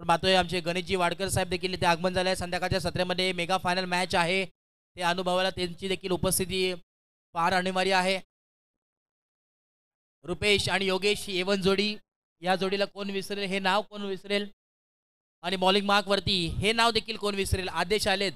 आपण पाहतोय आमचे गणेशजी वाडकर साहेब देखील इथे आगमन झाले आहे. संध्याकाळच्या सत्रामध्ये मेगा फायनल मॅच आहे, ते अनुभवायला त्यांची देखील उपस्थिती फार अनिवार्य आहे. रुपेश आणि योगेश एवन जोडी, या जोडीला कोण विसरेल, हे नाव कोण विसरेल. आणि बॉलिंग मार्क वरती हे नाव देखील कोण विसरेल. आदेश आलेत.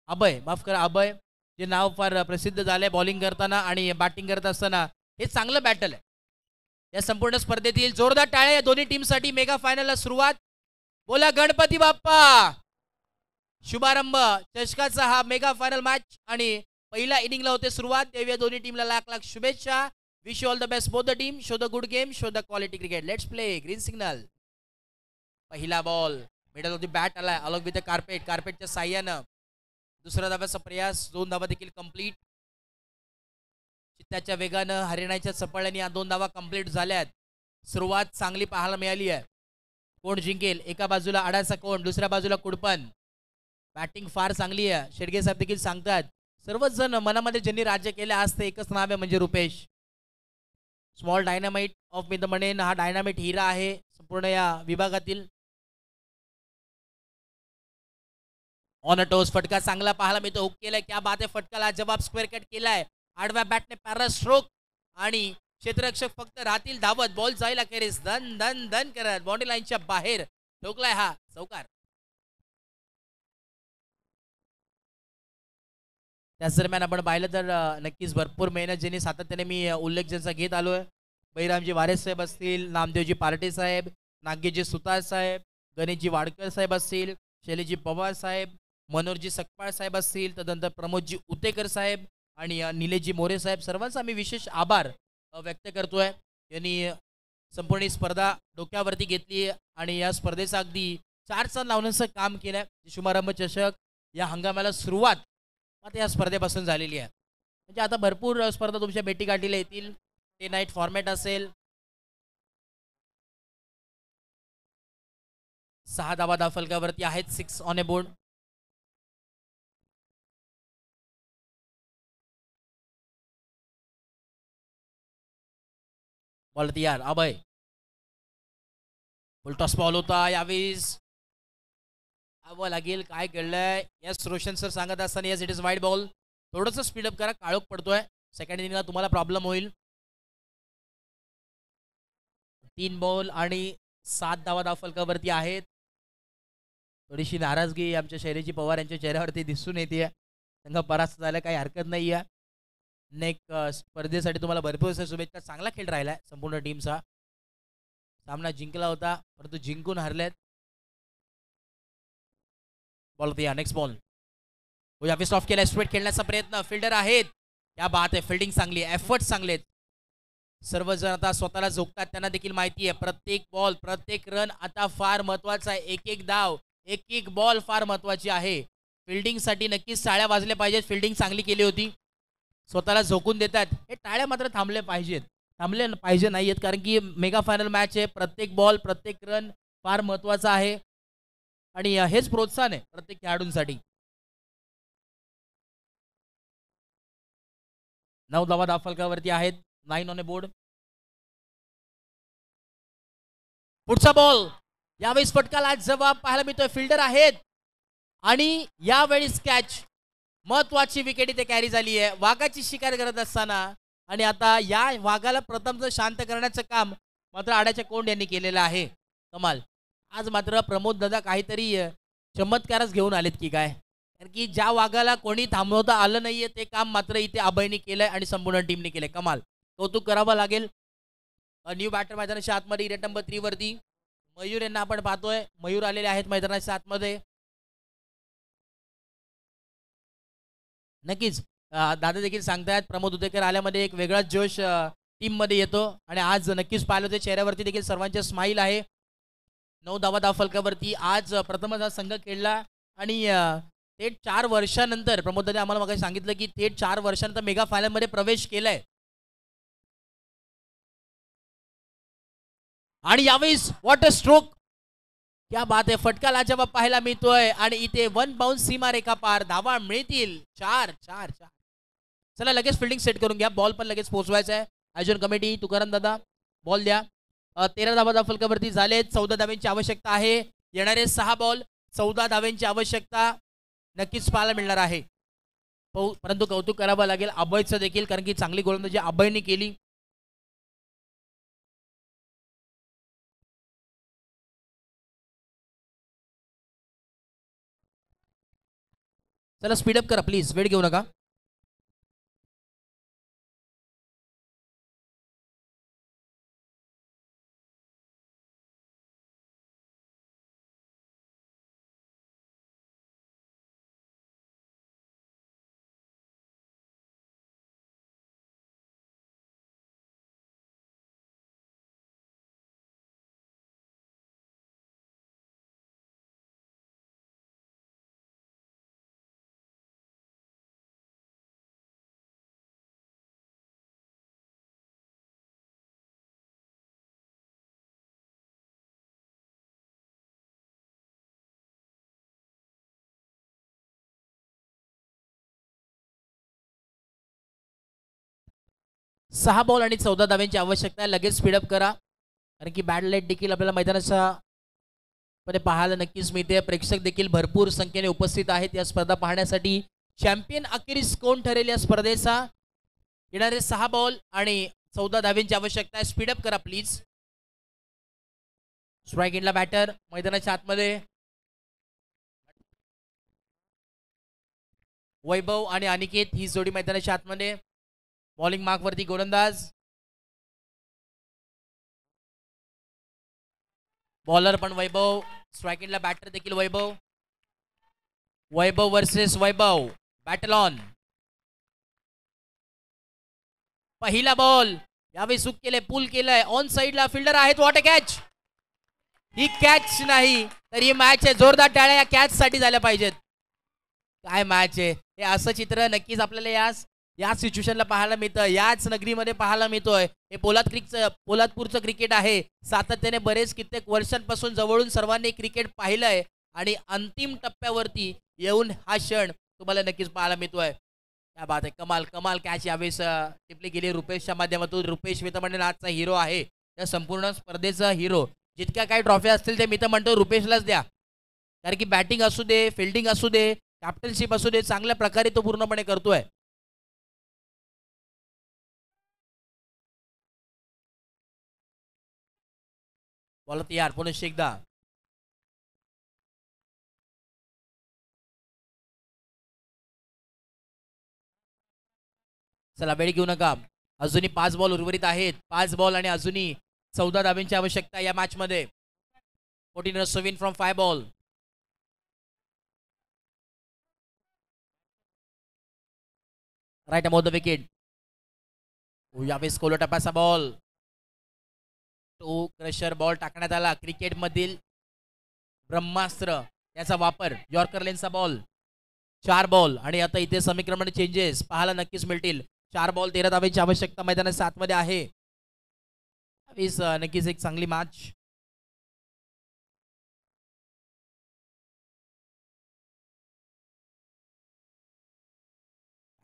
अभय, माफ करा, अभय जे नाव फार प्रसिद्ध झालंय बॉलिंग करताना आणि बॅटिंग करत असताना. हे चांगलं बॅटल आहे. या संपूर्ण स्पर्धेतील जोरदार टाळ्या या दोन्ही टीमसाठी. मेगा फायनलला सुरुवात. बोला गणपती बाप्पा. शुभारंभ चषकाचा हा मेगा फायनल मॅच आणि पहिल्या इनिंगला होते सुरुवात. देऊया दोन्ही टीमला लाख लाख शुभेच्छा. Wish you all the best both the team. Show the good game, show the quality cricket. Let's play. Green signal. पहिला ball middle of the bat आलाय अलॉंग विथ द कार्पेट. कार्पेटच्या साह्यानं दुसरा धाब्याचा प्रयास. 2 धावा देखील कंप्लीट. चित्त्याच्या वेगानं हरियाणाच्या चपळ्याने या 2 धावा कंप्लीट झाल्यात. सुरुवात चांगली पाहायला मिळाली आहे. कोण जिंकेल. एका बाजूला आडाचा कोण, दुसऱ्या बाजूला कुडपण. बॅटिंग फार चांगली आहे. शेडगे साहेब देखील सांगतात सर्वच जण मनामध्ये ज्यांनी राज्य केले असते एकच नाव आहे म्हणजे रुपेश. स्मॉल डायनामाइट ऑफ मी द म्हणेन हा डायनामाइट हिरा आहे संपूर्ण या विभागातील. On a toes. फटका चांगला पाहायला मिळतो. हुक केलाय. क्या बात आहे. फटकाला जवाब स्क्वेअर कट केलाय. आडव्या बॅटने पॅरा स्ट्रोक आणि क्षेत्ररक्षक फक्त राहतील धावत. बॉल जाईल अखेरीस धन धन धन करत बाउंड्री लाईनच्या बाहेर ठोकलाय हा चौकार. त्याच दरम्यान आपण पाहिलं तर नक्कीच भरपूर मेहनत ज्यांनी सातत्याने मी उल्लेख ज्यांचा घेत आलोय. बहिरामजी वारेस साहेब असतील, नामदेवजी पार्टे साहेब, नागेजी सुतार साहेब, गणेशजी वाडकर साहेब असतील, शैलेजी पवार साहेब, मनोहरजी सकपाळ साहेब असतील, तदनंतर प्रमोदजी उतेकर साहेब आणि निलेशजी मोरे साहेब. सर्वांचा आम्ही विशेष आभार व्यक्त करतोय. यांनी संपूर्ण स्पर्धा डोक्यावरती घेतली आणि या स्पर्धेचा अगदी 4 चांद लावण्याचं काम केलंय. शुभारंभ चषक या हंगामाला सुरुवात आता या स्पर्धेपासून झालेली आहे. म्हणजे आता भरपूर स्पर्धा तुमच्या भेटीगाठीला येतील. डे नाईट फॉर्मॅट असेल. 6 धावा धावफलकावरती आहेत. 6 ऑन ए बोर्ड. बॉल तयार. अभय. फुलटॉस बॉल होता यावेळेस. हवं लागेल काय घडलंय. यस रोशन सर सांगत असताना yes it is wide ball. थोडंसं स्पीडअप करा. काळोख पडतोय. सेकंड इनिंगला तुम्हाला प्रॉब्लेम होईल. 3 बॉल आणि 7 धावा धावफलकावरती आहेत. थोडीशी नाराजगी आमच्या शैलेजी पवार यांच्या चेहऱ्यावरती दिसून येते. संघ परास्त झाला काही हरकत नाही आहे. स्पर्धेसाठी तुम्हाला भरपूर शुभेच्छा. चांगला खेळ राहिलाय संपूर्ण टीमचा. सामना जिंकला होता परंतु जिंकून हरलेत. बॉल होती नेक्स्ट बॉल. यावेळेस ऑफ केलाय. स्ट्रेट खेळण्याचा प्रयत्न. फिल्डर आहेत. क्या बात आहे. फिल्डिंग चांगली आहे. एफर्ट चांगलेत. सर्वजण आता स्वतःला झोकतात. त्यांना देखील माहिती आहे प्रत्येक बॉल प्रत्येक रन आता फार महत्वाचा आहे. एक एक धाव एक एक बॉल फार महत्वाची आहे. फिल्डिंगसाठी नक्कीच टाळ्या वाजल्या पाहिजेत. फिल्डिंग चांगली केली होती. स्वतःला झोकून देतात. हे टाळ्या मात्र थांबले पाहिजेत. थांबले पाहिजे नाहीयेत कारण की मेगा फायनल मॅच आहे. प्रत्येक बॉल प्रत्येक रन फार महत्वाचा आहे आणि हेच प्रोत्साहन आहे प्रत्येक खेळाडूंसाठी. 9 धावा धावफलकावरती आहेत. 9 ऑन ए बोर्ड. पुढचा बॉल. यावेळेस फटकाला जवाब पाहायला मिळतोय. फिल्डर आहेत आणि यावेळेस कॅच. महत्वाची विकेट इथे कॅरी झाली आहे. वाघाची शिकार करत असताना आणि आता या वाघाला प्रथम शांत करण्याचं काम मात्र आड्याच्या कोंड यांनी केलेलं आहे. कमाल. आज मात्र प्रमोद दादा काहीतरी चमत्कारच घेऊन आलेत की काय. कारण की ज्या वाघाला कोणी थांबवता आलं नाहीये ते काम मात्र इथे अभयने केलंय आणि संपूर्ण टीमने केलंय. कमाल. कौतुक करावं लागेल. न्यू बॅटर मैदानाच्या आतमध्ये इरेट नंबर 3 वरती मयूर यांना आपण पाहतोय. मयूर आलेले आहेत मैदानाच्या आतमध्ये. नक्कीच दादा देखील सांगतायत प्रमोद उदेकर आल्यामध्ये एक वेगळाच जोश टीम मध्ये येतो आणि आज नक्कीच पाहिलं ते चेहऱ्यावरती देखील सर्वांच्या स्माईल आहे. 9 धावा धावफलकावरती आज प्रथमच हा संघ खेळला आणि थेट 4 वर्षानंतर प्रमोद दादा आम्हाला मग सांगितलं की थेट 4 वर्षानंतर मेगा फायनल मध्ये प्रवेश केलाय. आणि यावेळेस व्हॉट अ स्ट्रोक. क्या बात आहे. फटका लाजवाब पाहायला मिळतोय आणि इथे 1 बाउंस सीमा रेखा पार. धावा मिळतील 4 4 4. चला लगेच फिल्डिंग सेट करून घ्या. बॉल पण लगेच पोहोचवायचा आहे. आयोजन कमिटी तुकाराम दादा बॉल द्या. 13 धावा फलकावरती झालेत. 14 धाव्यांची आवश्यकता आहे. येणारे 6 बॉल 14 धाव्यांची आवश्यकता नक्कीच पाहायला मिळणार आहे. परंतु कौतुक करावं लागेल अभयचं देखील, कारण की चांगली गोलंदाजी अभयने केली. चला स्पीडअप करा प्लीज, वेळ घेऊ नका. सहा बॉल आणि 14 धाव्यांची आवश्यकता आहे. लगेच स्पीडअप करा, कारण की बॅड लाईट देखील आपल्याला मैदानाच्या मध्ये पाहायला नक्कीच मिळते. प्रेक्षक देखील भरपूर संख्येने उपस्थित आहेत या स्पर्धा पाहण्यासाठी. चॅम्पियन अखेरीस कोण ठरेल या स्पर्धेचा? येणारे 6 बॉल आणि 14 धाव्यांची आवश्यकता आहे. स्पीडअप करा प्लीज. स्ट्राईक इनला बॅटर मैदानाच्या आतमध्ये. वैभव आणि अनिकेत ही जोडी मैदानाच्या आतमध्ये. बॉलिंग मार्क वरती गोलंदाज. बॉलर पण वैभव. स्ट्राईक इनला बॅटर देखील वैभव. वैभव वर्सेस वैभव, बॅटल ऑन. पहिला बॉल यावेळी सुक केले, पुल केलंय, ऑन साइडला फिल्डर आहेत. What a catch. He catch नाही तर ही मॅच आहे. जोरदार टाळ्या या कॅच साठी झाल्या पाहिजेत. काय मॅच आहे हे. असं चित्र नक्कीच आपल्याला या सिच्युएशनला पाहायला मिळतं, याच नगरीमध्ये पाहायला मिळतोय. हे पोलादपूरचं क्रिकेट आहे. सातत्याने बरेच कित्येक वर्षांपासून जवळून सर्वांनी क्रिकेट पाहिलंय आणि अंतिम टप्प्यावरती येऊन हा क्षण तुम्हाला नक्कीच पाहायला मिळतोय. क्या बात आहे. कमाल कमाल कॅच यावेळेस टिपली गेली रुपेशच्या माध्यमातून. रुपेश मी तर म्हणेन आजचा हिरो आहे, त्या संपूर्ण स्पर्धेचा हिरो. जितक्या काही ट्रॉफी असतील ते मी तर म्हणतो रुपेशलाच द्या, कारण की बॅटिंग असू दे, फिल्डिंग असू दे, कॅप्टनशिप असू दे, चांगल्या प्रकारे तो पूर्णपणे करतोय. बॉल तयार पुन्हा एकदा. चला वेळ घेऊ नका. अजूनही 5 बॉल उर्वरित आहेत. 5 बॉल आणि अजूनही 14 धाब्यांची आवश्यकता या मॅच मध्ये. 14 runs to win from 5 ball. Right about the wicket. यावेळेस कोलो टप्प्याचा बॉल. तो क्रशर बॉल टाकण्यात आला. क्रिकेट मधील ब्रह्मास्त्र त्याचा वापर. Yorker लेनचा ball. 4 बॉल आणि आता इथे समीकरण चेंजेस पाहायला नक्कीच मिळतील. 4 बॉल 13 धाब्यांची आवश्यकता मैदानात 7 मध्ये आहे. नक्कीच एक चांगली मॅच.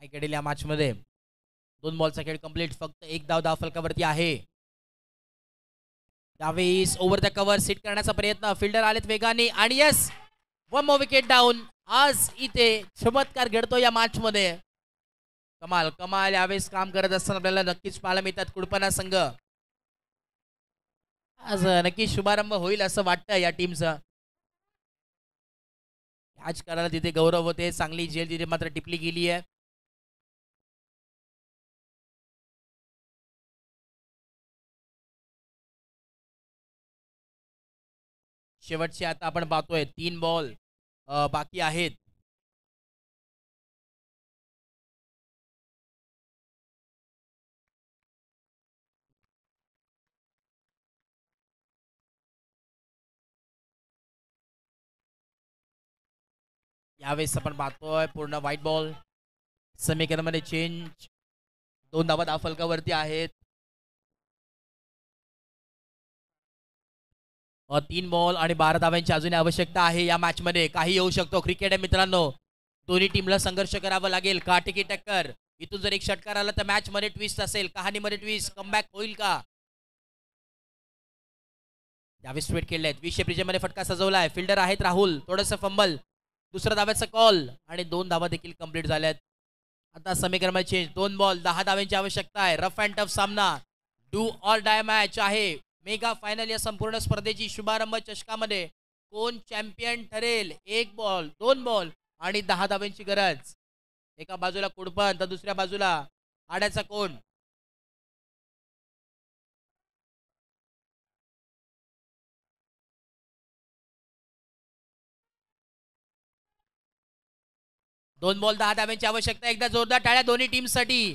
काय घडेल या मॅच मध्ये. 2 बॉलचा खेळ कंप्लीट. फक्त 1 धाव फलकावरती आहे. त्यावेळेस ओव्हर द कव्हर सीट करण्याचा प्रयत्न. फिल्डर आलेत वेगाने आणि यस, 1 मोर विकेट डाऊन. आज इथे चमत्कार घडतो या मॅच मध्ये. कमाल कमाल यावेळेस काम करत असताना आपल्याला नक्कीच पाहायला मिळतात कुडपणा संघ. आज नक्की शुभारंभ होईल असं वाटतं या टीमचा. कॅच करायला तिथे गौरव होते. चांगली झेल तिथे मात्र टिपली गेली आहे. शेवटचे आता आपण पाहतोय 3 बॉल बाकी आहेत. यावेळेस आपण पाहतोय पूर्ण व्हाईट बॉल. समीकरणामध्ये चेंज. 2 धावा फलकावरती आहेत. 3 बॉल आणि 12 धाव्यांची अजून आवश्यकता आहे या मॅच मध्ये. काही येऊ शकतो. क्रिकेट आहे मित्रांनो. दोन्ही टीमला संघर्ष करावा लागेल. काटेकी टक्कर. इथून जर एक षटकार आला तर मॅच मध्ये ट्विस्ट असेल. कहाणीमध्ये ट्विस्ट. कमबॅक होईल का? त्यावेळेस स्ट्रेट केले आहेत. 20 प्रिजेमध्ये फटका सजवलाय. फिल्डर आहेत राहुल. थोडंसं फंबल. दुसरा धाव्याचा कॉल आणि 2 धावा देखील कंप्लीट झाल्यात. आता समीकरणाची चेंज. 2 बॉल 10 धाव्यांची आवश्यकता आहे. रफ अँड टफ सामना. डू ऑर डाय मॅच आहे. मेगा फायनल या संपूर्ण स्पर्धेची शुभारंभ चषकामध्ये कोण चॅम्पियन ठरेल? 1 बॉल 2 बॉल आणि 10 धाव्यांची गरज. एका बाजूला कुडपण तर दुसऱ्या बाजूला आड्याचा कोण. दोन बॉल 10 धाव्यांची आवश्यकता. एकदा जोरदार टाळ्या दोन्ही टीमसाठी.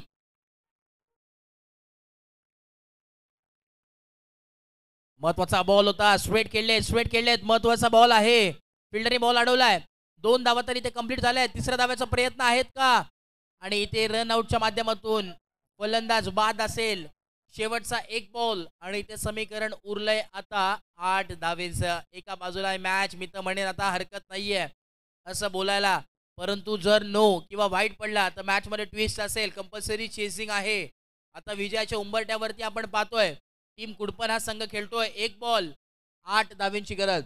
महत्वाचा बॉल होता. स्ट्रेट खेळलेत. महत्वाचा बॉल आहे. फिल्डरने बॉल अडवलाय. 2 धावा तरी ते कंप्लीट झाल्या. तिसऱ्या धाव्याचा प्रयत्न आहेत का? आणि इथे रन आउटच्या माध्यमातून फलंदाज बाद असेल. शेवटचा 1 बॉल आणि ते समीकरण उरलंय आता 8 धावेचं. एका बाजूला मॅच. मी तर म्हणेन आता हरकत नाहीये असं बोलायला. परंतु जर नो किंवा वाईट पडला तर मॅचमध्ये ट्विस्ट असेल. कंपल्सरी चेसिंग आहे. आता विजयाच्या उंबरट्यावरती आपण पाहतोय टीम कुडपण हा संघ खेळतोय. 1 बॉल 8 धावेंची गरज.